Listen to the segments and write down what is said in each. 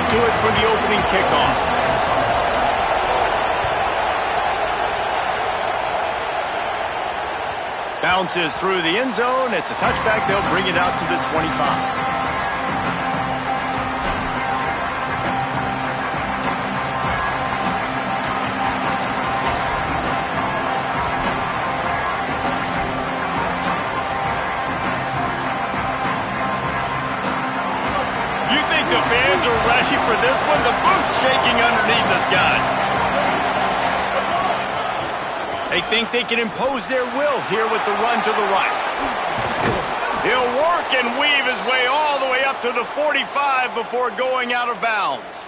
to it for the opening kickoff. Bounces through the end zone. It's a touchback. They'll bring it out to the 25. The fans are ready for this one. The booth's shaking underneath us, guys. They think they can impose their will here with the run to the right. He'll work and weave his way all the way up to the 45 before going out of bounds.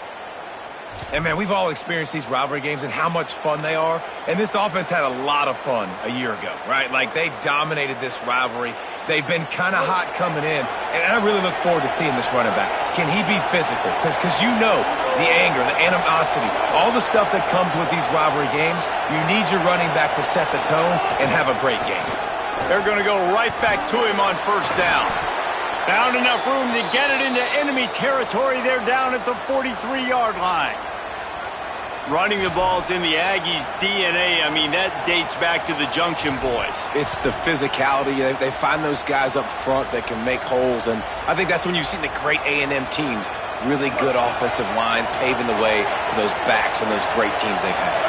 And, man, we've all experienced these rivalry games and how much fun they are. And this offense had a lot of fun a year ago, right? Like, they dominated this rivalry. They've been kind of hot coming in. And I really look forward to seeing this running back. Can he be physical? Because you know the anger, the animosity, all the stuff that comes with these rivalry games, you need your running back to set the tone and have a great game. They're going to go right back to him on first down. Found enough room to get it into enemy territory. They're down at the 43-yard line. Running the ball's in the Aggies' DNA. I mean, that dates back to the Junction Boys. It's the physicality. They find those guys up front that can make holes, and I think that's when you've seen the great A&M teams, really good offensive line, paving the way for those backs and those great teams they've had.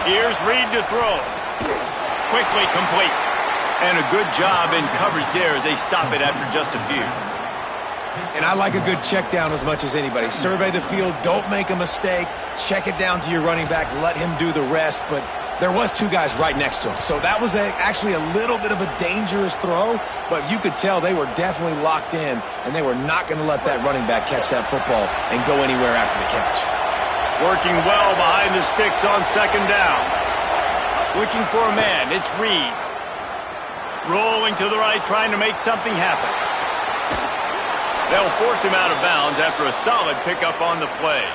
Here's Reed to throw. Quickly complete. And a good job in coverage there as they stop it after just a few. And I like a good check down as much as anybody. Survey the field, don't make a mistake, check it down to your running back, let him do the rest. But there was two guys right next to him. So that was actually a little bit of a dangerous throw, but you could tell they were definitely locked in, and they were not going to let that running back catch that football and go anywhere after the catch. Working well behind the sticks on second down. Looking for a man, it's Reed. Rolling to the right, trying to make something happen. They'll force him out of bounds after a solid pickup on the play.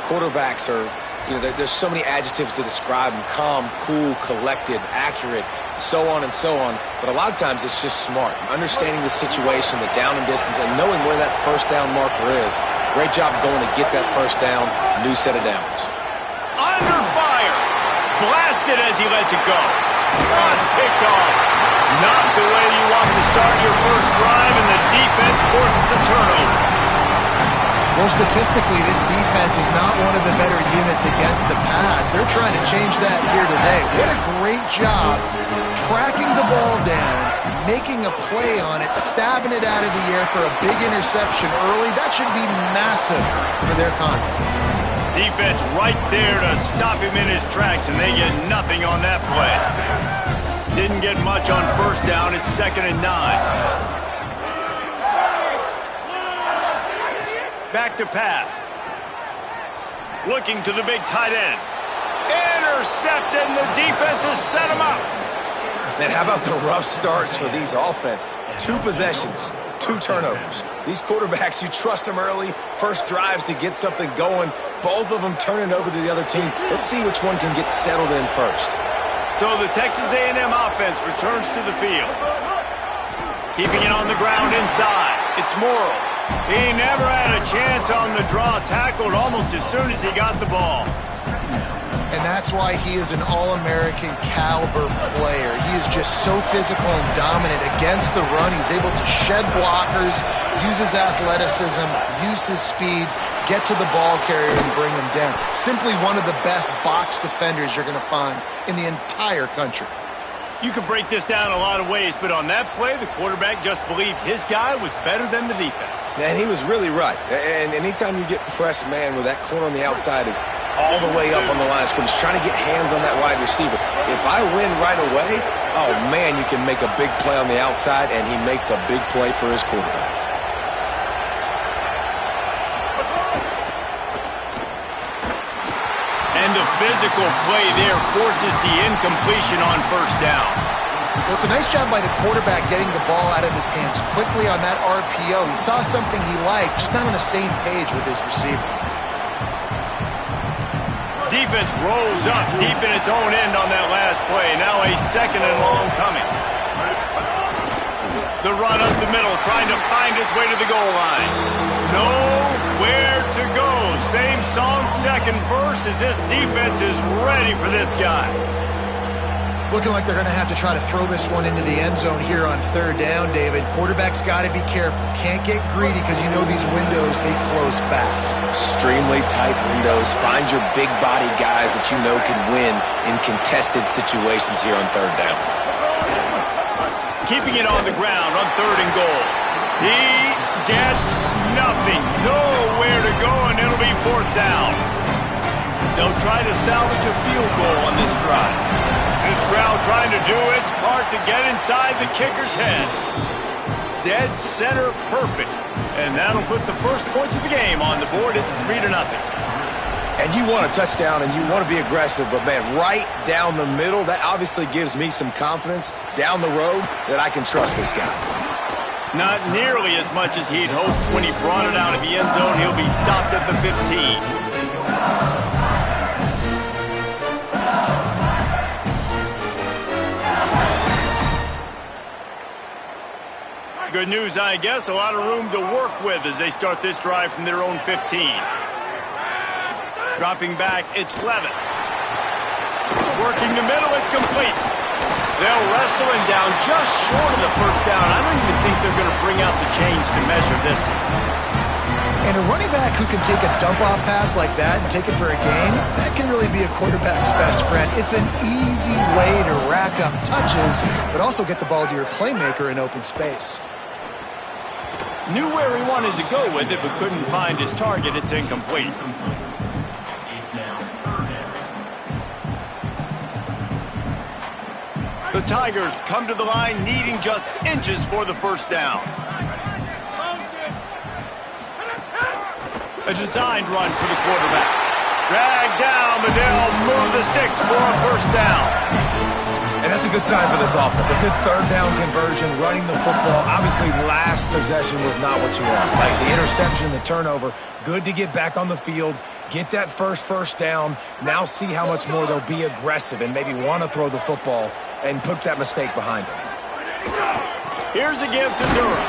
Quarterbacks are, there's so many adjectives to describe them. Calm, cool, collected, accurate, so on and so on. But a lot of times it's just smart. Understanding the situation, the down and distance, and knowing where that first down marker is. Great job going to get that first down, new set of downs. Under fire. Blasted as he lets it go. Oh, it's picked off. Not the way you want to start your first drive, and the defense forces a turnover. Well, statistically, this defense is not one of the better units against the pass. They're trying to change that here today. What a great job tracking the ball down, making a play on it, stabbing it out of the air for a big interception early. That should be massive for their confidence. Defense right there to stop him in his tracks, and they get nothing on that play. Didn't get much on first down. It's 2nd and 9. Back to pass. Looking to the big tight end. Intercepted, and the defense has set him up. Man, how about the rough starts for these offense? 2 possessions, 2 turnovers. These quarterbacks, you trust them early, first drives to get something going. Both of them turn it over to the other team. Let's see which one can get settled in first. So the Texas A&M offense returns to the field. Keeping it on the ground inside. It's Morrill. He never had a chance on the draw. Tackled almost as soon as he got the ball. And that's why he is an All-American caliber player. He is just so physical and dominant against the run. He's able to shed blockers, use his athleticism, use his speed, get to the ball carrier and bring him down. Simply one of the best box defenders you're going to find in the entire country. You could break this down a lot of ways, but on that play, the quarterback just believed his guy was better than the defense. And he was really right. And anytime you get pressed, man, where that corner on the outside is all the way up on the line of scrimmage, trying to get hands on that wide receiver. If I win right away, oh, man, you can make a big play on the outside, and he makes a big play for his quarterback. And the physical play there forces the incompletion on first down. Well, it's a nice job by the quarterback getting the ball out of his hands quickly on that RPO. He saw something he liked, just not on the same page with his receiver. Defense rolls up deep in its own end on that last play. Now a 2nd and long coming. The run up the middle, trying to find its way to the goal line. Nowhere to go. Same song, second verse, as this defense is ready for this guy. It's looking like they're going to have to try to throw this one into the end zone here on third down, David. Quarterback's got to be careful. Can't get greedy because you know these windows, they close fast. Extremely tight windows. Find your big body guys that you know can win in contested situations here on third down. Keeping it on the ground on third and goal. He gets nothing. Nowhere to go, and it'll be fourth down. They'll try to salvage a field goal on this drive. This crowd trying to do its part to get inside the kicker's head. Dead center perfect. And that'll put the first points of the game on the board. It's 3-0. And you want a touchdown and you want to be aggressive, but man, right down the middle, that obviously gives me some confidence down the road that I can trust this guy. Not nearly as much as he'd hoped when he brought it out of the end zone. He'll be stopped at the 15. Good news, I guess. A lot of room to work with as they start this drive from their own 15. Dropping back, it's Levitt. Working the middle, it's complete. They'll wrestle him down just short of the first down. I don't even think they're going to bring out the chains to measure this one. And a running back who can take a dump-off pass like that and take it for a gain, that can really be a quarterback's best friend. It's an easy way to rack up touches, but also get the ball to your playmaker in open space. Knew where he wanted to go with it, but couldn't find his target. It's incomplete. The Tigers come to the line needing just inches for the first down. A designed run for the quarterback. Dragged down, but they'll move the sticks for a first down. And that's a good sign for this offense. A good third down conversion, running the football. Obviously, last possession was not what you want. Like the interception, the turnover. Good to get back on the field, get that first down. Now see how much more they'll be aggressive and maybe want to throw the football and put that mistake behind them. Here's a give to Durham.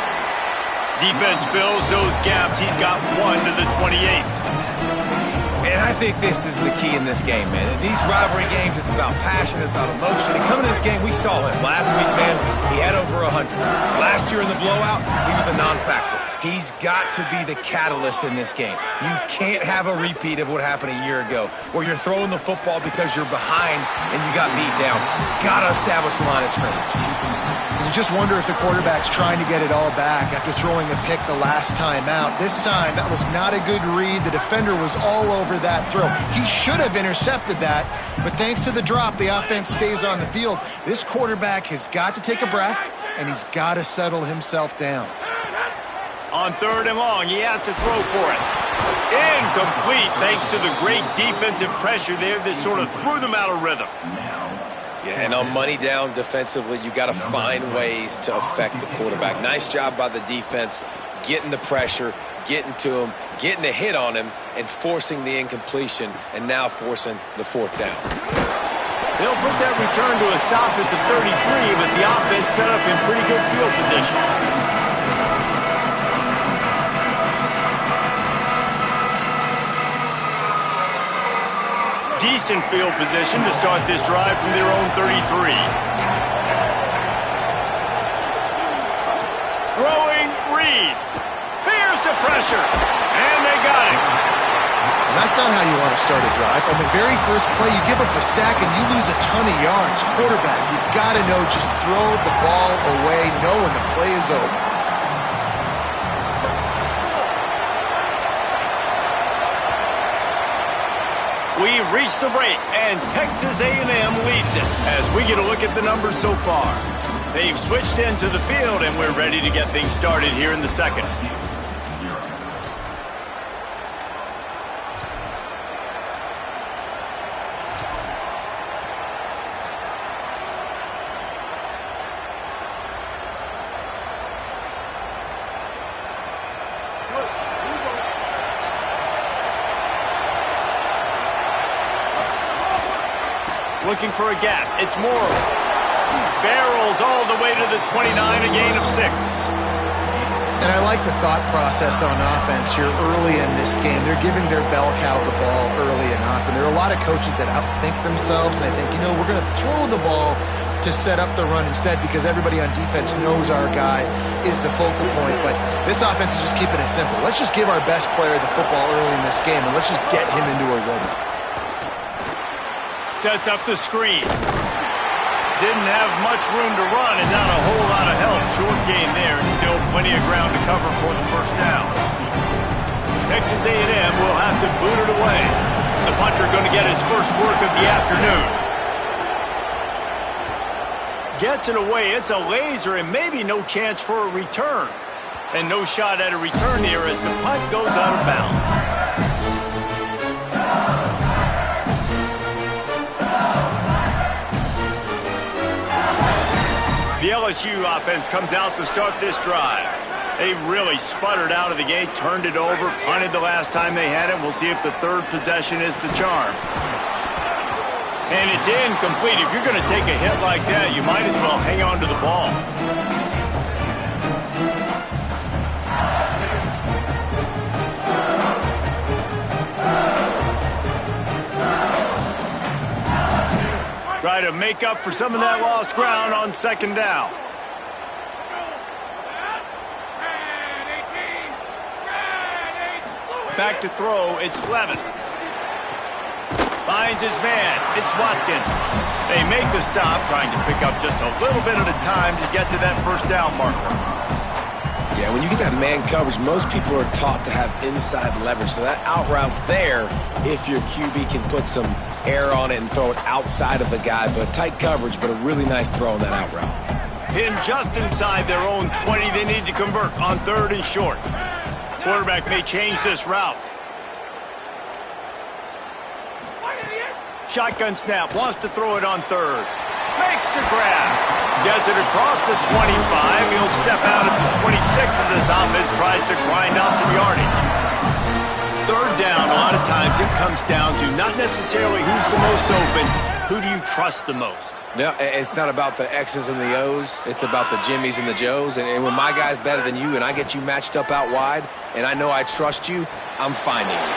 Defense fills those gaps. He's got one to the 28. And I think this is the key in this game, man. These rivalry games, it's about passion, it's about emotion. And coming to this game, we saw him last week, man. He had over 100. Last year in the blowout, he was a non-factor. He's got to be the catalyst in this game. You can't have a repeat of what happened a year ago, where you're throwing the football because you're behind and you got beat down. Got to establish the line of scrimmage. You just wonder if the quarterback's trying to get it all back after throwing a pick the last time out. This time, that was not a good read. The defender was all over that throw. He should have intercepted that, but thanks to the drop, the offense stays on the field. This quarterback has got to take a breath, and he's got to settle himself down. On third and long, he has to throw for it. Incomplete, thanks to the great defensive pressure there that sort of threw them out of rhythm. Yeah, and on money down defensively, you got to find ways to affect the quarterback. Nice job by the defense, getting the pressure, getting to him, getting a hit on him, and forcing the incompletion, and now forcing the fourth down. They'll put that return to a stop at the 33, but the offense set up in pretty good field position. Decent field position to start this drive from their own 33. Throwing Reed. Here's the pressure. And they got it. And that's not how you want to start a drive. On the very first play, you give up a sack and you lose a ton of yards. Quarterback, you've got to know, just throw the ball away, know when the play is over. We've reached the break, and Texas A&M leads it as we get a look at the numbers so far. They've switched into the field, and we're ready to get things started here in the second. Looking for a gap. It's Morrow. barrels all the way to the 29, a gain of 6. And I like the thought process on offense here early in this game. They're giving their bell cow the ball early and often. There are a lot of coaches that outthink themselves, and they think, we're going to throw the ball to set up the run instead because everybody on defense knows our guy is the focal point. But this offense is just keeping it simple. Let's just give our best player the football early in this game, and let's just get him into a rhythm. Sets up the screen. Didn't have much room to run and not a whole lot of help. Short game there and still plenty of ground to cover for the first down. Texas A&M will have to boot it away. The punter going to get his first work of the afternoon. Gets it away. It's a laser and maybe no chance for a return. And no shot at a return here as the punt goes out of bounds. The LSU offense comes out to start this drive. They really sputtered out of the gate, turned it over, punted the last time they had it. We'll see if the third possession is the charm. And it's incomplete. If you're going to take a hit like that, you might as well hang on to the ball. Try to make up for some of that lost ground on second down. Back to throw, it's Levin. Finds his man, it's Watkins. They make the stop, trying to pick up just a little bit at a time to get to that first down marker. Yeah, when you get that man coverage, most people are taught to have inside leverage. So that out route's there if your QB can put some air on it and throw it outside of the guy. But tight coverage, but a really nice throw on that out route. Pinned just inside their own 20. They need to convert on third and short. Quarterback may change this route. Shotgun snap, wants to throw it on third. Makes the grab. Gets it across the 25. He'll step out at the 26 as this offense tries to grind out some yardage. Third down, a lot of times it comes down to not necessarily who's the most open, who do you trust the most? Yeah, it's not about the X's and the O's. It's about the Jimmies and the Joes. And when my guy's better than you and I get you matched up out wide and I know I trust you, I'm finding you.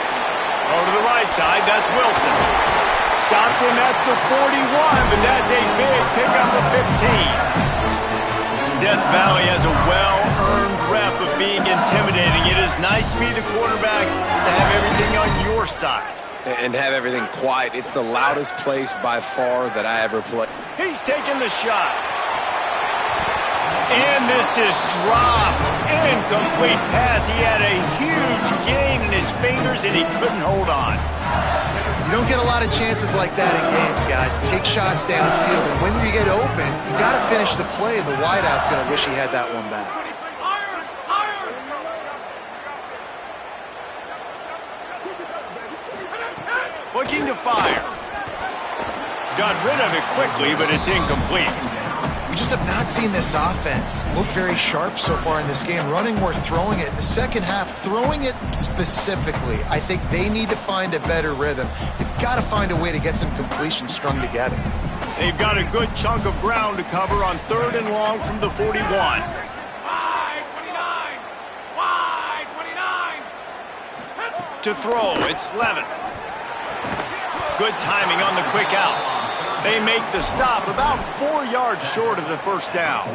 Over to the right side, that's Wilson. Stopped him at the 41, but that's a big pickup of 15. Death Valley has a well-earned rep of being intimidating. It is nice to be the quarterback, to have everything on your side. And have everything quiet. It's the loudest place by far that I ever played. He's taking the shot. And this is dropped. Incomplete pass. He had a huge gain in his fingers, and he couldn't hold on. You don't get a lot of chances like that in games, guys. Take shots downfield, and when you get open, you got to finish the play. The wideout's going to wish he had that one back. Looking to fire. Got rid of it quickly, but it's incomplete. We just have not seen this offense look very sharp so far in this game. Running or throwing it. In the second half, throwing it specifically, I think they need to find a better rhythm. They've got to find a way to get some completions strung together. They've got a good chunk of ground to cover on third and long from the 41. Wide 29! Wide 29! To throw, it's Levin. Good timing on the quick out. They make the stop about 4 yards short of the first down.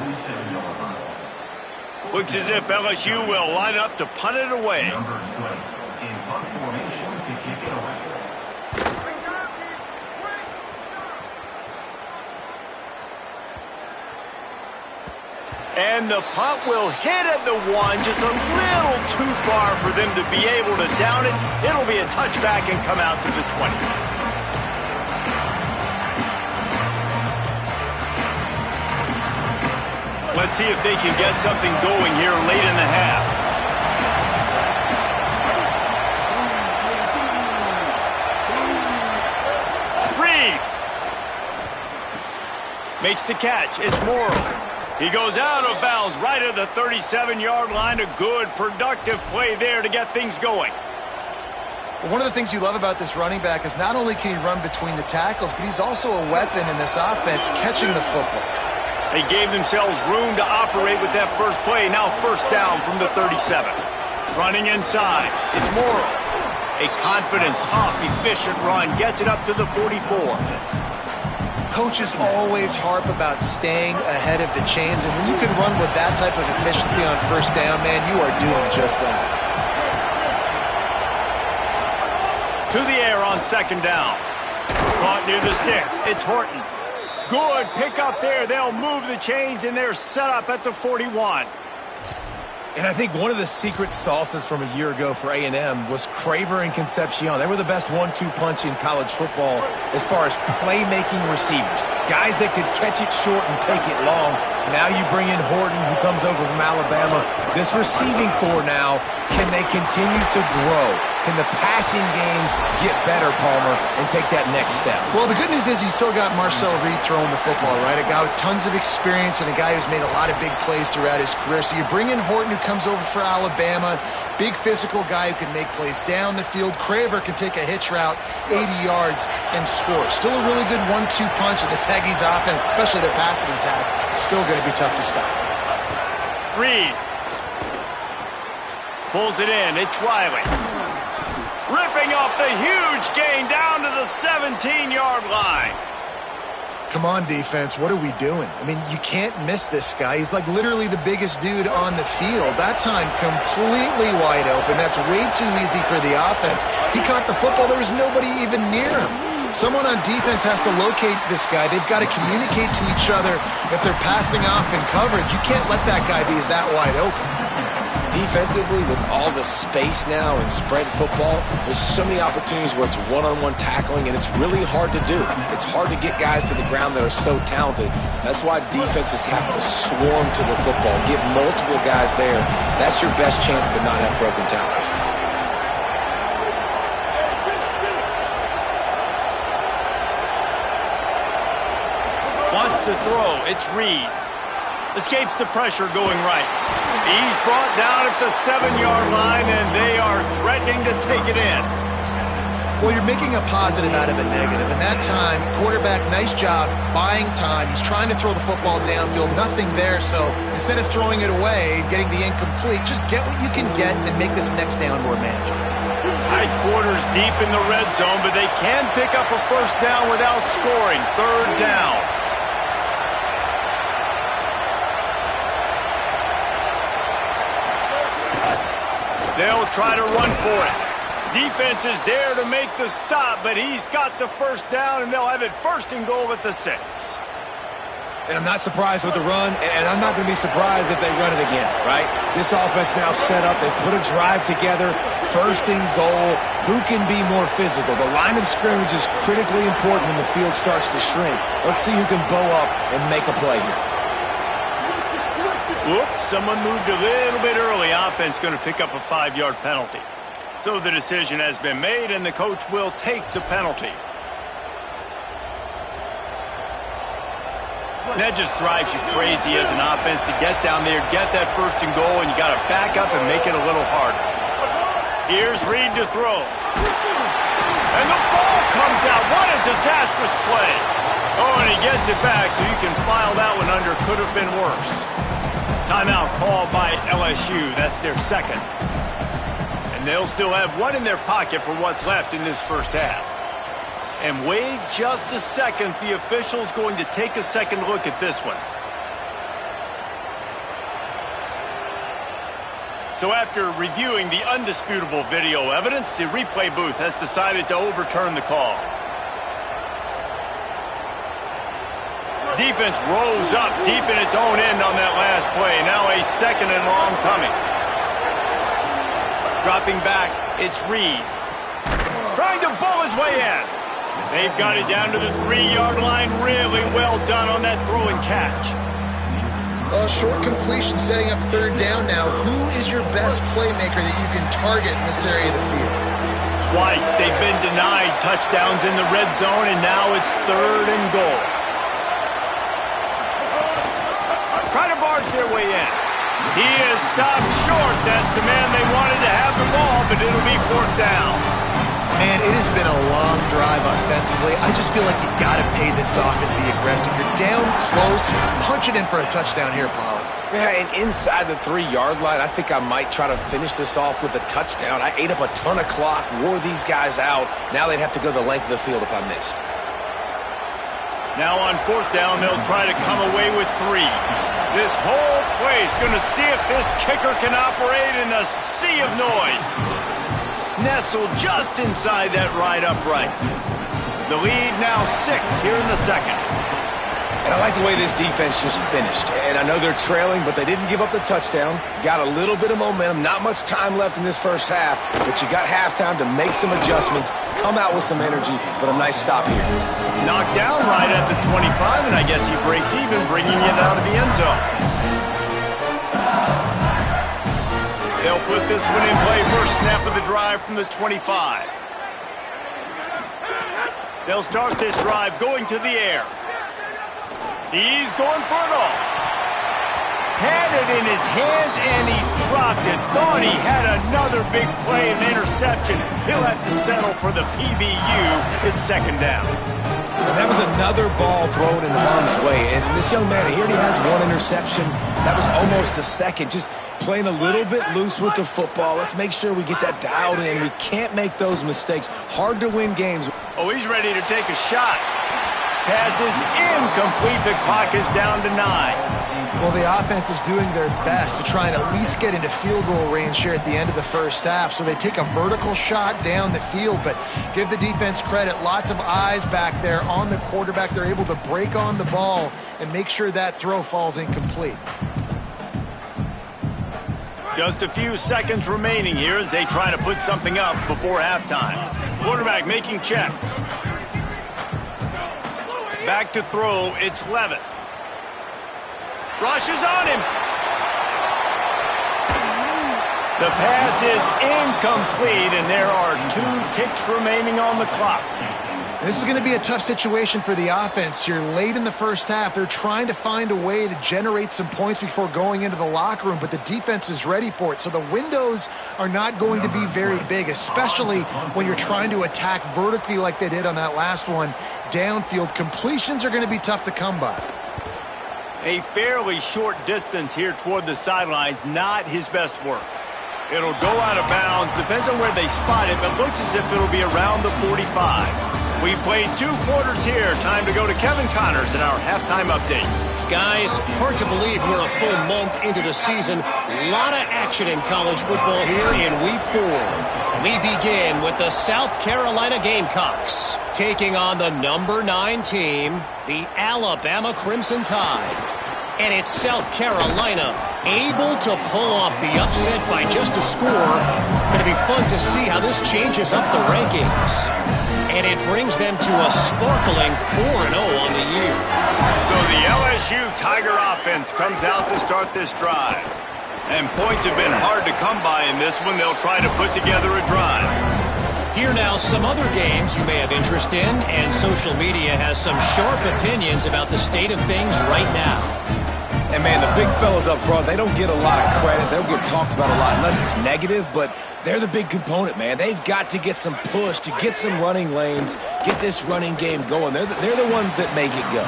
Looks as if LSU will line up to punt it away. And the punt will hit at the 1, just a little too far for them to be able to down it. It'll be a touchback and come out to the 20. Let's see if they can get something going here late in the half. Reed makes the catch. It's Morrill. He goes out of bounds right at the 37-yard line. A good, productive play there to get things going. Well, one of the things you love about this running back is not only can he run between the tackles, but he's also a weapon in this offense catching the football. They gave themselves room to operate with that first play. Now first down from the 37. Running inside. It's Morrow. A confident, tough, efficient run gets it up to the 44. Coaches always harp about staying ahead of the chains, and when you can run with that type of efficiency on first down, man, you are doing just that. To the air on second down. Caught near the sticks. It's Horton. Good pick up there. They'll move the chains, and they're set up at the 41. And I think one of the secret sauces from a year ago for A&M was Craver and Concepcion. They were the best 1-2 punch in college football as far as playmaking receivers. Guys that could catch it short and take it long. Now you bring in Horton, who comes over from Alabama. This receiving core now, can they continue to grow? Can the passing game get better, Palmer, and take that next step? Well, the good news is you still got Marcel Reed throwing the football, right? A guy with tons of experience and a guy who's made a lot of big plays throughout his career. So you bring in Horton, who comes over for Alabama. Big physical guy who can make plays down the field. Craver can take a hitch route 80 yards and score. Still a really good 1-2 punch of this Aggies offense, especially their passing attack. Still going to be tough to stop. Reed pulls it in. It's Riley. Ripping off the huge gain down to the 17-yard line. Come on, defense. What are we doing? I mean, you can't miss this guy. He's like literally the biggest dude on the field. That time, completely wide open. That's way too easy for the offense. He caught the football. There was nobody even near him. Someone on defense has to locate this guy. They've got to communicate to each other if they're passing off in coverage. You can't let that guy be that wide open. Defensively, with all the space now in spread football, there's so many opportunities where it's one-on-one tackling, and it's really hard to do. It's hard to get guys to the ground that are so talented. That's why defenses have to swarm to the football, get multiple guys there. That's your best chance to not have broken tackles. Wants to throw. It's Reed. Escapes the pressure going right. He's brought down at the 7-yard line, and they are threatening to take it in. Well, you're making a positive out of a negative. And that time, quarterback, nice job buying time. He's trying to throw the football downfield. Nothing there, so instead of throwing it away, getting the incomplete, just get what you can get and make this next down more manageable. Tight quarters deep in the red zone, but they can pick up a first down without scoring. Third down. They'll try to run for it. Defense is there to make the stop, but he's got the first down, and they'll have it first and goal at the 6. And I'm not surprised with the run, and I'm not going to be surprised if they run it again, right? This offense now set up. They've put a drive together, first and goal. Who can be more physical? The line of scrimmage is critically important when the field starts to shrink. Let's see who can bow up and make a play here. Whoops, someone moved a little bit early. Offense going to pick up a 5-yard penalty. So the decision has been made, and the coach will take the penalty. And that just drives you crazy as an offense to get down there, get that first and goal, and you got to back up and make it a little harder. Here's Reed to throw. And the ball comes out. What a disastrous play. Oh, and he gets it back, so you can file that one under. Could have been worse. Timeout called by LSU. That's their second. And they'll still have one in their pocket for what's left in this first half. And wait just a second. The official's going to take a second look at this one. So after reviewing the undisputable video evidence, the replay booth has decided to overturn the call. Defense rose up deep in its own end on that last play. Now a second and long coming. Dropping back, it's Reed. Trying to bull his way in. They've got it down to the 3-yard line. Really well done on that throw and catch. Short completion setting up third down now. Who is your best playmaker that you can target in this area of the field? Twice they've been denied touchdowns in the red zone, and now it's third and goal. Try to barge their way in. He is stopped short. That's the man they wanted to have the ball, but it'll be fourth down. Man, it has been a long drive offensively. I just feel like you got to pay this off and be aggressive. You're down close. Punch it in for a touchdown here, Pollard. Yeah, and inside the 3-yard line, I think I might try to finish this off with a touchdown. I ate up a ton of clock, wore these guys out. Now they'd have to go the length of the field if I missed. Now on 4th down, they'll try to come away with 3. This whole place going to see if this kicker can operate in a sea of noise. Nestled just inside that right upright. The lead now 6 here in the second. And I like the way this defense just finished. And I know they're trailing, but they didn't give up the touchdown. Got a little bit of momentum. Not much time left in this first half, but you got halftime to make some adjustments, come out with some energy, but a nice stop here. Knocked down right at the 25, and I guess he breaks even, bringing it out of the end zone. They'll put this one in play. First snap of the drive from the 25. They'll start this drive going to the air. He's going for it all. Had it in his hands, and he dropped it. Thought he had another big play, an interception. He'll have to settle for the PBU. It's 2nd down. And that was another ball thrown in the harm's way. And this young man, he already has 1 interception. That was almost the second. Just playing a little bit loose with the football. Let's make sure we get that dialed in. We can't make those mistakes. Hard to win games. Oh, he's ready to take a shot. Pass is incomplete. The clock is down to 9. Well, the offense is doing their best to try and at least get into field goal range here at the end of the first half. So they take a vertical shot down the field, but give the defense credit. Lots of eyes back there on the quarterback. They're able to break on the ball and make sure that throw falls incomplete. Just a few seconds remaining here as they try to put something up before halftime. Quarterback making checks. Back to throw, it's Levitt. Rushes on him. The pass is incomplete, and there are 2 ticks remaining on the clock. This is going to be a tough situation for the offense here. Late in the first half, they're trying to find a way to generate some points before going into the locker room, but the defense is ready for it. So the windows are not going to be very big, especially when you're trying to attack vertically like they did on that last one. Downfield completions are going to be tough to come by. A fairly short distance here toward the sidelines, not his best work. It'll go out of bounds, depends on where they spot it, but looks as if it'll be around the 45. We played 2 quarters here. Time to go to Kevin Connors in our halftime update. Guys, hard to believe we're a full month into the season. A lot of action in college football here in Week 4. We begin with the South Carolina Gamecocks taking on the number 9 team, the Alabama Crimson Tide. And it's South Carolina able to pull off the upset by just a score. Going to be fun to see how this changes up the rankings. And it brings them to a sparkling 4-0 on the year. So the LSU Tiger offense comes out to start this drive. And points have been hard to come by in this one. They'll try to put together a drive. Here now some other games you may have interest in, and social media has some sharp opinions about the state of things right now. And, man, the big fellas up front, they don't get a lot of credit. They don't get talked about a lot unless it's negative, but they're the big component, man. They've got to get some push, to get some running lanes, get this running game going. They're the ones that make it go.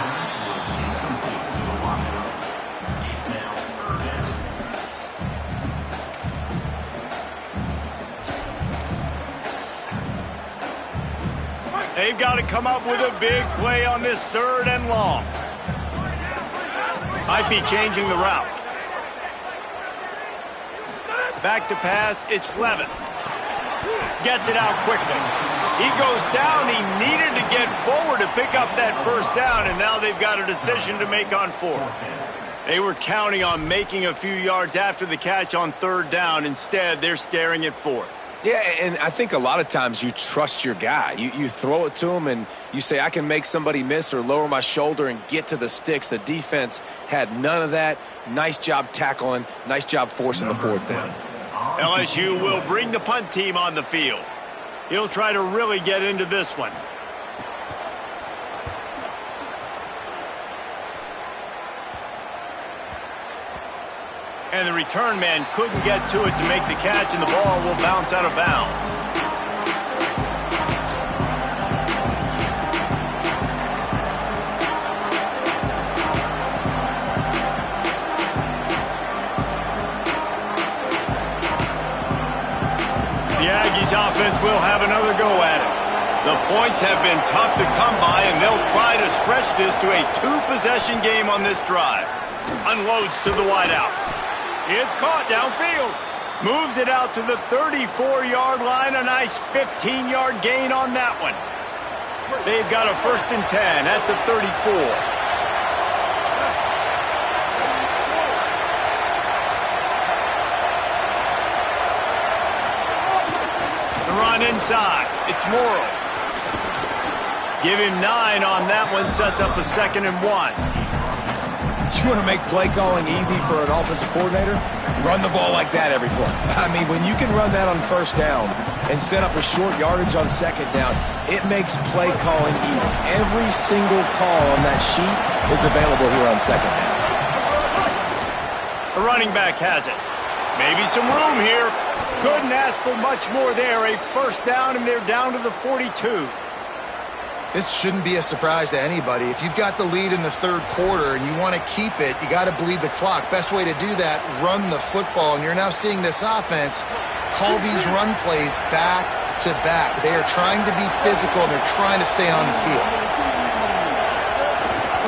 They've got to come up with a big play on this 3rd and long. Might be changing the route. Back to pass, it's Levitt. Gets it out quickly. He goes down. He needed to get forward to pick up that 1st down, and now they've got a decision to make on 4th. They were counting on making a few yards after the catch on 3rd down. Instead, they're staring at 4th. Yeah, and I think a lot of times you trust your guy. You throw it to him and you say, I can make somebody miss or lower my shoulder and get to the sticks. The defense had none of that. Nice job tackling. Nice job forcing the 4th down. LSU will bring the punt team on the field. He'll try to really get into this one. And the return man couldn't get to it to make the catch, and the ball will bounce out of bounds. The Aggies offense will have another go at it. The points have been tough to come by, and they'll try to stretch this to a two-possession game on this drive. Unloads to the wideout. It's caught downfield. Moves it out to the 34-yard line. A nice 15-yard gain on that one. They've got a 1st and 10 at the 34. The run inside. It's Morrow. Give him 9 on that one. Sets up a 2nd and 1. You want to make play calling easy for an offensive coordinator? Run the ball like that every play. I mean, when you can run that on 1st down and set up a short yardage on 2nd down, it makes play calling easy. Every single call on that sheet is available here on 2nd down. The running back has it. Maybe some room here. Couldn't ask for much more there. A 1st down, and they're down to the 42. This shouldn't be a surprise to anybody. If you've got the lead in the 3rd quarter and you want to keep it, you got to bleed the clock. Best way to do that, run the football. And you're now seeing this offense call these run plays back to back. They are trying to be physical, and they're trying to stay on the field.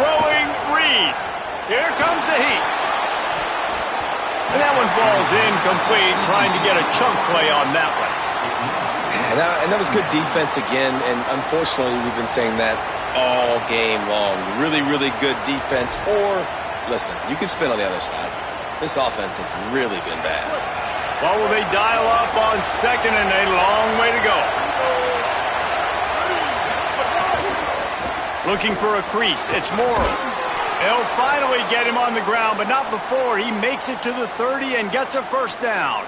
Throwing Reed. Here comes the heat. And that one falls incomplete, trying to get a chunk play on that one. And that was good defense again, and unfortunately we've been saying that all game long. Really, really good defense. Or, listen, you can spin on the other side. This offense has really been bad. Well, will they dial up on 2nd and a long way to go? Looking for a crease. It's Morrow. They'll finally get him on the ground, but not before he makes it to the 30 and gets a 1st down.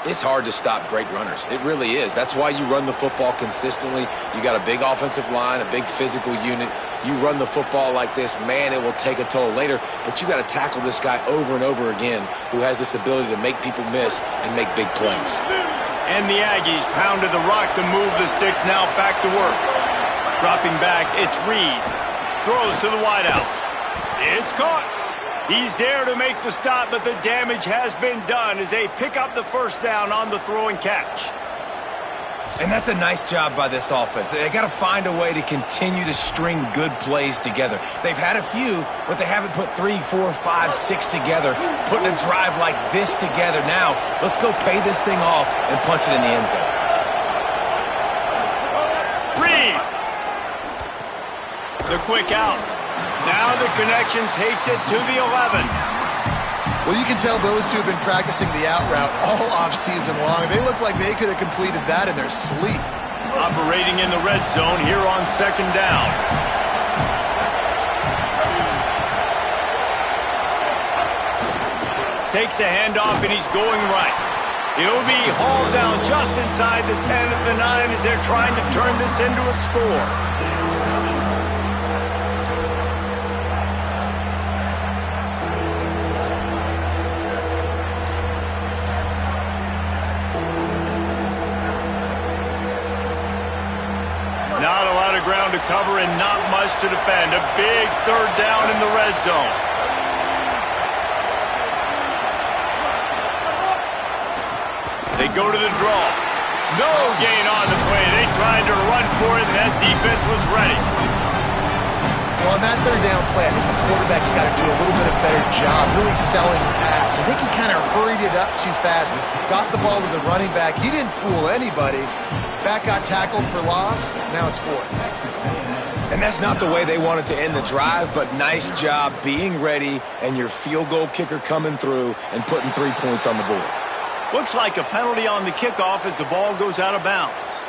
It's hard to stop great runners. It really is. That's why you run the football consistently. You got a big offensive line, a big physical unit. You run the football like this, man, it will take a toll later. But you got to tackle this guy over and over again who has this ability to make people miss and make big plays. And the Aggies pounded the rock to move the sticks. Now back to work. Dropping back, it's Reed. Throws to the wideout. It's caught. He's there to make the stop, but the damage has been done as they pick up the 1st down on the throw and catch. And that's a nice job by this offense. They got to find a way to continue to string good plays together. They've had a few, but they haven't put 3, 4, 5, 6 together, putting a drive like this together. Now, let's go pay this thing off and punch it in the end zone. Reed. The quick out. Now the connection takes it to the 11. Well, you can tell those two have been practicing the out route all off-season long. They look like they could have completed that in their sleep. Operating in the red zone here on 2nd down. Takes the handoff, and he's going right. He'll be hauled down just inside the 10 at the 9 as they're trying to turn this into a score. Not a lot of ground to cover and not much to defend. A big 3rd down in the red zone. They go to the draw. No gain on the play. They tried to run for it, and that defense was ready. Well, on that 3rd down play, I think the quarterback's got to do a little bit of a better job really selling the pass. I think he kind of hurried it up too fast, got the ball to the running back. He didn't fool anybody. Back got tackled for loss. Now it's 4th. And that's not the way they wanted to end the drive, but nice job being ready and your field goal kicker coming through and putting 3 points on the board. Looks like a penalty on the kickoff as the ball goes out of bounds.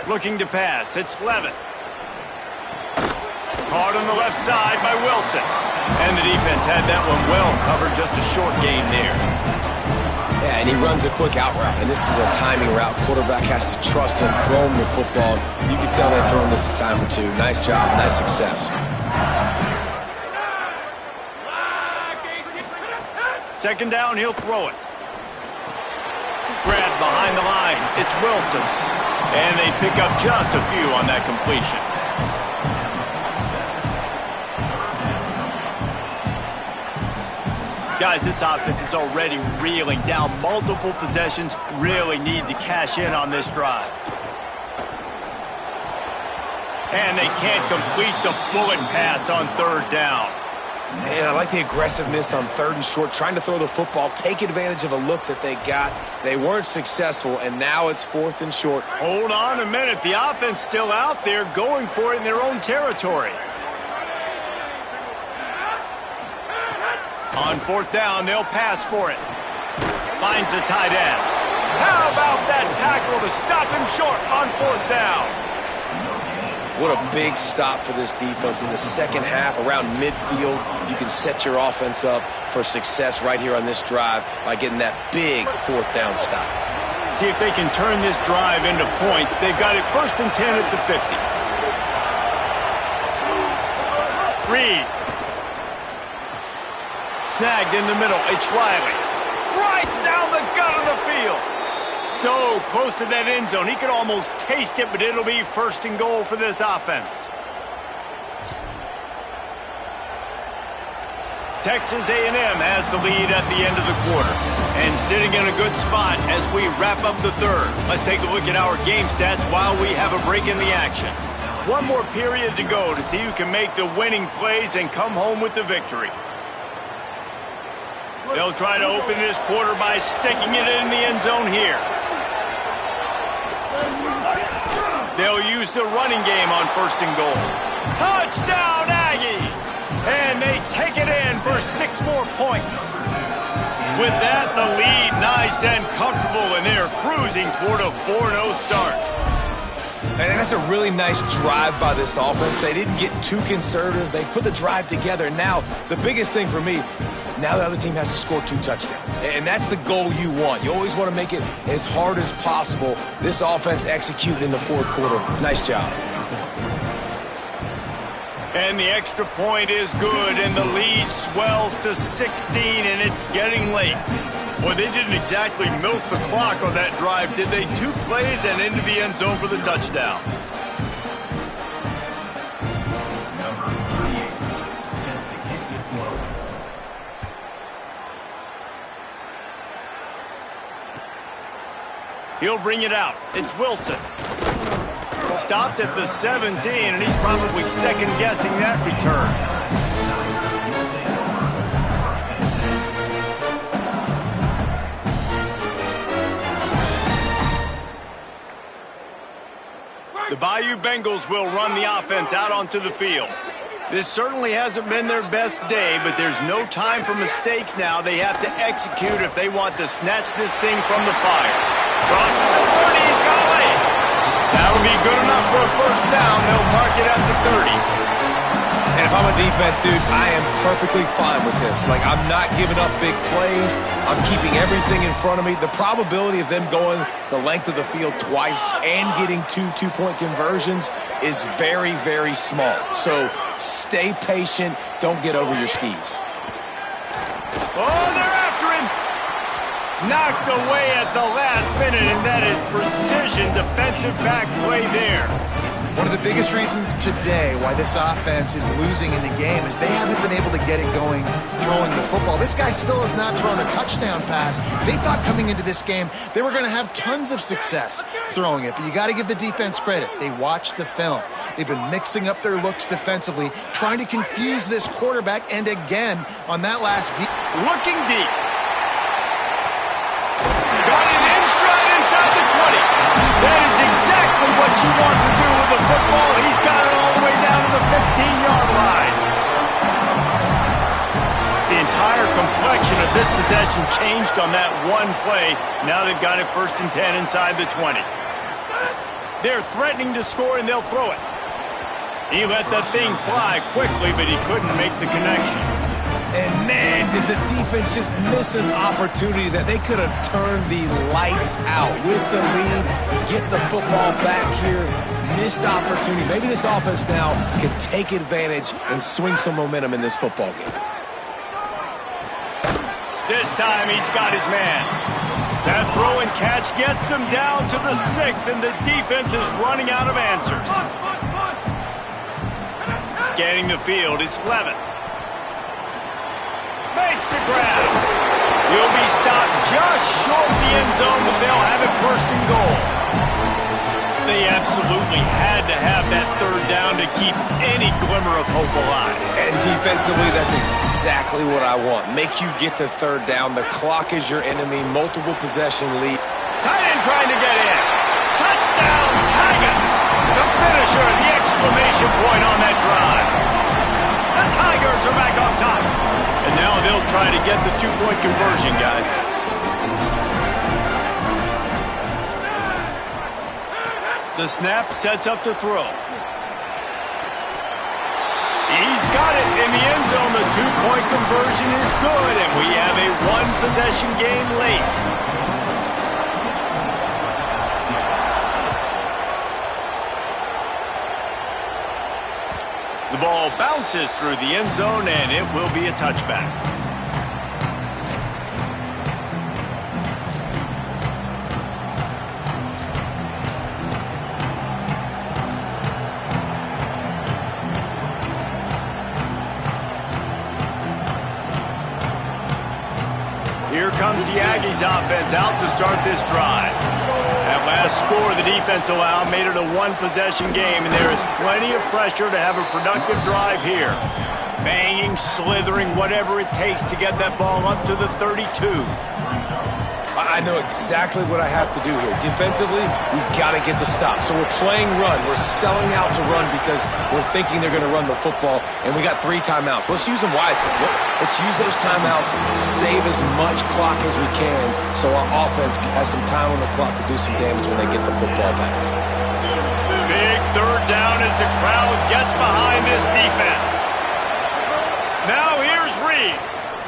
Looking to pass. It's Levin. Caught on the left side by Wilson. And the defense had that one well covered. Just a short gain there. Yeah, and he runs a quick out route. And this is a timing route. Quarterback has to trust him, throw him the football. You can tell they've thrown this a time or two. Nice job, nice success. 2nd down, he'll throw it. Grab behind the line. It's Wilson. And they pick up just a few on that completion. Guys, this offense is already reeling down multiple possessions. Really need to cash in on this drive. And they can't complete the bullet pass on third down. Man, I like the aggressiveness on third and short, trying to throw the football, take advantage of a look that they got. They weren't successful, and now it's fourth and short. Hold on a minute. The offense still out there going for it in their own territory. On fourth down, they'll pass for it. Finds the tight end. How about that tackle to stop him short on fourth down? What a big stop for this defense in the second half. Around midfield, you can set your offense up for success right here on this drive by getting that big fourth down stop. See if they can turn this drive into points. They've got it 1st and 10 at the 50. Reed. Snagged in the middle. It's Riley. Right down the gut of the field. So close to that end zone. He could almost taste it, but it'll be 1st and goal for this offense. Texas A&M has the lead at the end of the quarter and sitting in a good spot as we wrap up the third. Let's take a look at our game stats while we have a break in the action. One more period to go to see who can make the winning plays and come home with the victory. They'll try to open this quarter by sticking it in the end zone here. They'll use the running game on 1st and goal. Touchdown, Aggies! And they take it in for 6 more points. With that, the lead nice and comfortable, and they're cruising toward a 4-0 start. And that's a really nice drive by this offense. They didn't get too conservative. They put the drive together. Now, the biggest thing for me, now the other team has to score 2 touchdowns. And that's the goal you want. You always want to make it as hard as possible. This offense executed in the fourth quarter. Nice job. And the extra point is good, and the lead swells to 16, and it's getting late. Well, they didn't exactly milk the clock on that drive, did they? 2 plays and into the end zone for the touchdown. He'll bring it out. It's Wilson. Stopped at the 17, and he's probably second-guessing that return. The Bayou Bengals will run the offense out onto the field. This certainly hasn't been their best day, but there's no time for mistakes now. They have to execute if they want to snatch this thing from the fire. Crosses the 30, he's got away. That'll be good enough for a 1st down. They'll mark it at the 30. And if I'm a defense, dude, I am perfectly fine with this. Like, I'm not giving up big plays. I'm keeping everything in front of me. The probability of them going the length of the field twice and getting 2 two-point conversions is very, very small. So stay patient. Don't get over your skis. Oh, they're after him. Knocked away at the last minute, and that is precision defensive back play there. One of the biggest reasons today why this offense is losing in the game is they haven't been able to get it going throwing the football. This guy still has not thrown a touchdown pass. They thought coming into this game they were going to have tons of success throwing it, but you got to give the defense credit. They watched the film. They've been mixing up their looks defensively, trying to confuse this quarterback, and again on that last deep. Looking deep. Got it in stride inside the 20. That is exactly what you want to do with the football. He's got it all the way down to the 15-yard line. The entire complexion of this possession changed on that one play. Now they've got it 1st and 10 inside the 20. They're threatening to score, and they'll throw it. He let that thing fly quickly, but he couldn't make the connection. And, man, did the defense just miss an opportunity that they could have turned the lights out with the lead, get the football back here, missed opportunity. Maybe this offense now can take advantage and swing some momentum in this football game. This time he's got his man. That throw and catch gets them down to the 6, and the defense is running out of answers. Scanning the field, it's Levitt. Makes the grab. He'll be stopped just short the end zone, but they'll have it first and goal. They absolutely had to have that third down to keep any glimmer of hope alive. And defensively, that's exactly what I want. Make you get the third down. The clock is your enemy. Multiple possession lead. Tight end trying to get in. Touchdown, Tigers. The finisher, the exclamation point on that drive. The Tigers are back on top. And now they'll try to get the two-point conversion, guys. The snap sets up to throw. He's got it in the end zone. The two-point conversion is good, and we have a one-possession game late. The ball bounces through the end zone, and it will be a touchback. Here comes the Aggies offense out to start this drive. That last score the defense allowed made it a one-possession game, and there is plenty of pressure to have a productive drive here. Banging, slithering, whatever it takes to get that ball up to the 32. I know exactly what I have to do here. Defensively, we've got to get the stop. So we're playing run. We're selling out to run because we're thinking they're going to run the football, and we got 3 timeouts. Let's use them wisely. Let's use those timeouts, save as much clock as we can so our offense has some time on the clock to do some damage when they get the football back. Big third down as the crowd gets behind this defense. Now here's Reed.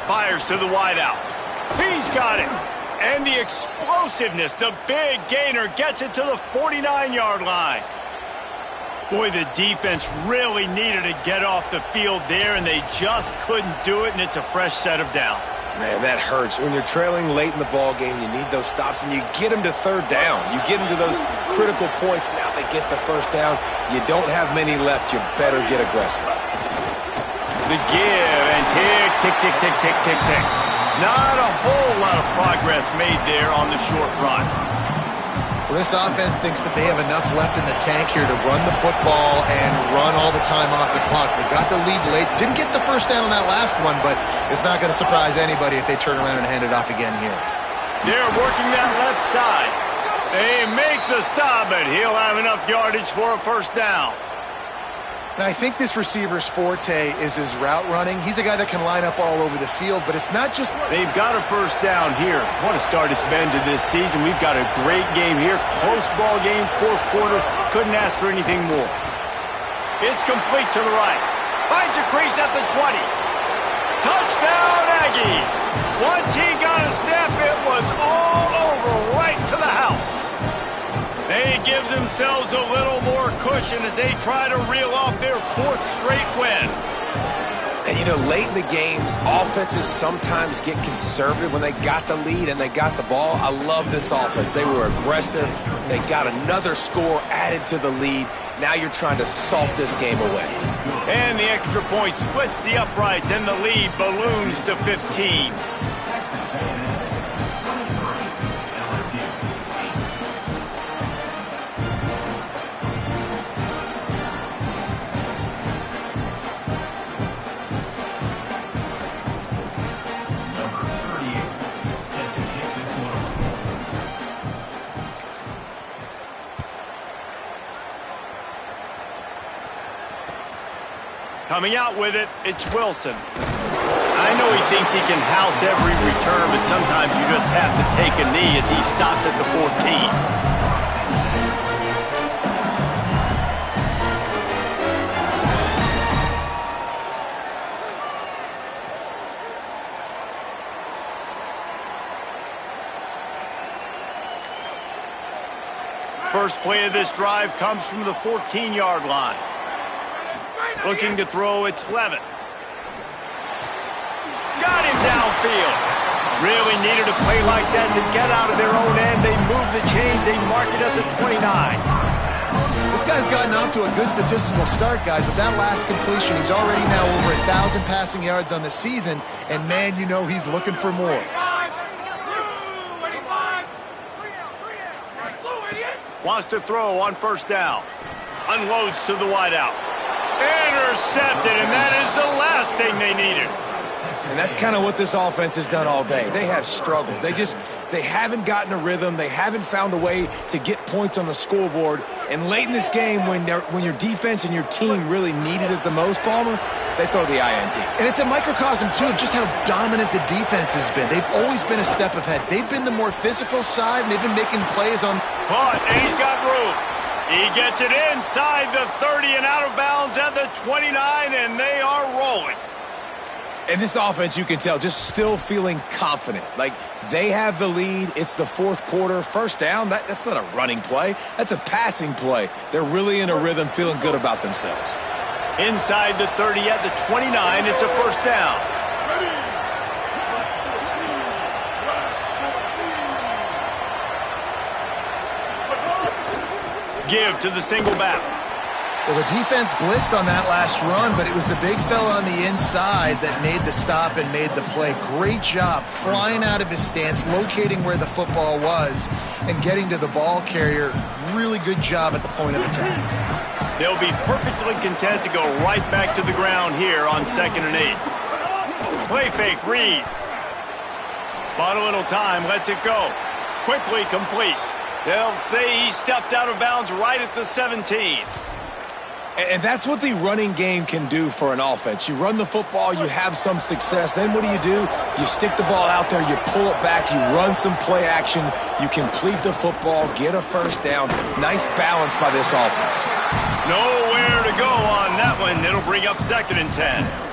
Fires to the wideout. He's got it. And the explosiveness, the big gainer gets it to the 49-yard line. Boy, the defense really needed to get off the field there, and they just couldn't do it, and it's a fresh set of downs. Man, that hurts. When you're trailing late in the ball game, you need those stops, and you get them to third down. You get them to those critical points. Now they get the first down. You don't have many left. You better get aggressive. The give, and tick, tick, tick, tick, tick, tick, tick. Not a whole lot of progress made there on the short run. Well, this offense thinks that they have enough left in the tank here to run the football and run all the time off the clock. They got the lead late. Didn't get the first down on that last one, but it's not going to surprise anybody if they turn around and hand it off again here. They're working that left side. They make the stop, but he'll have enough yardage for a first down. Now, I think this receiver's forte is his route running. He's a guy that can line up all over the field, but it's not just... They've got a first down here. What a start it's been to this season. We've got a great game here. Close ball game, fourth quarter. Couldn't ask for anything more. It's complete to the right. Finds a crease at the 20. Touchdown, Aggies. Once he got a step, it was all over right to the house. They give themselves a little more cushion as they try to reel off their 4th straight win. And, you know, late in the games, offenses sometimes get conservative when they got the lead and they got the ball. I love this offense. They were aggressive. They got another score added to the lead. Now you're trying to salt this game away. And the extra point splits the uprights, and the lead balloons to 15. Coming out with it, it's Wilson. I know he thinks he can house every return, but sometimes you just have to take a knee as he stopped at the 14. First play of this drive comes from the 14-yard line. Looking to throw, it's Levitt. Got him downfield. field. Really needed a play like that to get out of their own end. They move the chains. They mark it at the 29. This guy's gotten off to a good statistical start, guys. With that last completion, he's already now over 1,000 passing yards on the season. And, man, you know he's looking for more. Wants to throw on first down. Unloads to the wideout. Intercepted, and that is the last thing they needed. And that's kind of what this offense has done all day. They have struggled. They haven't gotten a rhythm. They haven't found a way to get points on the scoreboard. And late in this game, when your defense and your team really needed it the most, Palmer, they throw the INT. And it's a microcosm, too, of just how dominant the defense has been. They've always been a step ahead. They've been the more physical side, and they've been making plays on... Caught, and he's got room. He gets it inside the 30 and out of bounds at the 29, and they are rolling. And this offense, you can tell, just still feeling confident. Like, they have the lead. It's the fourth quarter. First down, that's not a running play. That's a passing play. They're really in a rhythm, feeling good about themselves. Inside the 30 at the 29, it's a first down. Give to the single back. Well, the defense blitzed on that last run, but it was the big fella on the inside that made the stop and made the play. Great job flying out of his stance, locating where the football was, and getting to the ball carrier. Really good job at the point of attack. They'll be perfectly content to go right back to the ground here on 2nd and 8. Play fake, Reed. Bought a little time, lets it go. Quickly complete. They'll say he stepped out of bounds right at the 17. And that's what the running game can do for an offense. You run the football, you have some success. Then what do? You stick the ball out there, you pull it back, you run some play action, you complete the football, get a first down. Nice balance by this offense. Nowhere to go on that one. It'll bring up 2nd and 10.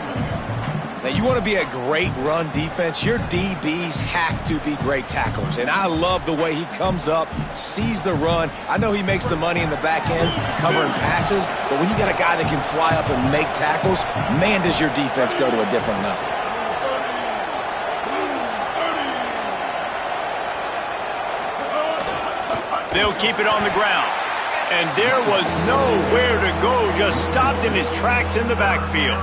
Now, you want to be a great run defense, your DBs have to be great tacklers. And I love the way he comes up, sees the run. I know he makes the money in the back end covering passes, but when you got a guy that can fly up and make tackles, man, does your defense go to a different level. They'll keep it on the ground. And there was nowhere to go, just stopped in his tracks in the backfield.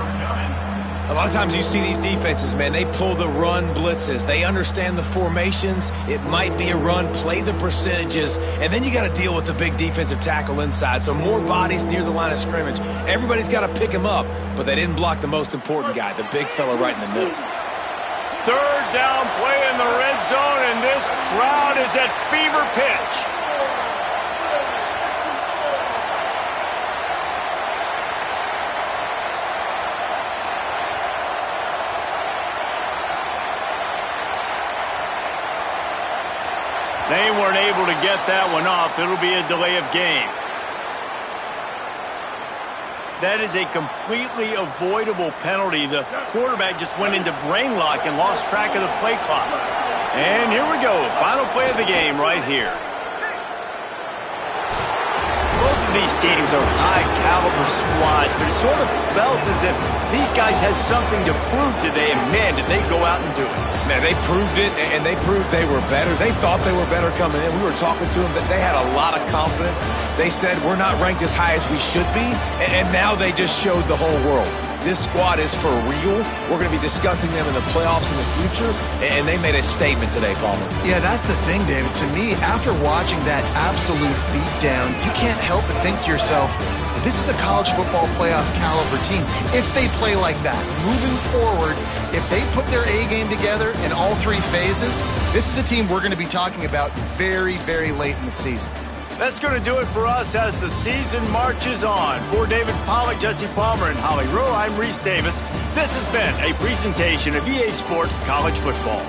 A lot of times you see these defenses, man, they pull the run blitzes. They understand the formations. It might be a run, play the percentages, and then you got to deal with the big defensive tackle inside. So more bodies near the line of scrimmage. Everybody's got to pick him up, but they didn't block the most important guy, the big fella right in the middle. 3rd down play in the red zone, and this crowd is at fever pitch. They weren't able to get that one off. It'll be a delay of game. That is a completely avoidable penalty. The quarterback just went into brain lock and lost track of the play clock. And here we go. Final play of the game right here. Both of these teams are high-caliber squads, but it sort of felt as if these guys had something to prove today, and man, did they go out and do it. Man, they proved it, and they proved they were better. They thought they were better coming in. We were talking to them, but they had a lot of confidence. They said, we're not ranked as high as we should be, and now they just showed the whole world. This squad is for real. We're going to be discussing them in the playoffs in the future, and they made a statement today, Palmer. Yeah, that's the thing, David. To me, after watching that absolute beatdown, you can't help but think to yourself, this is a college football playoff caliber team. If they play like that, moving forward, if they put their A game together in all 3 phases, this is a team we're going to be talking about very, very late in the season. That's going to do it for us as the season marches on. For David Pollack, Jesse Palmer, and Holly Rowe, I'm Reese Davis. This has been a presentation of EA Sports College Football.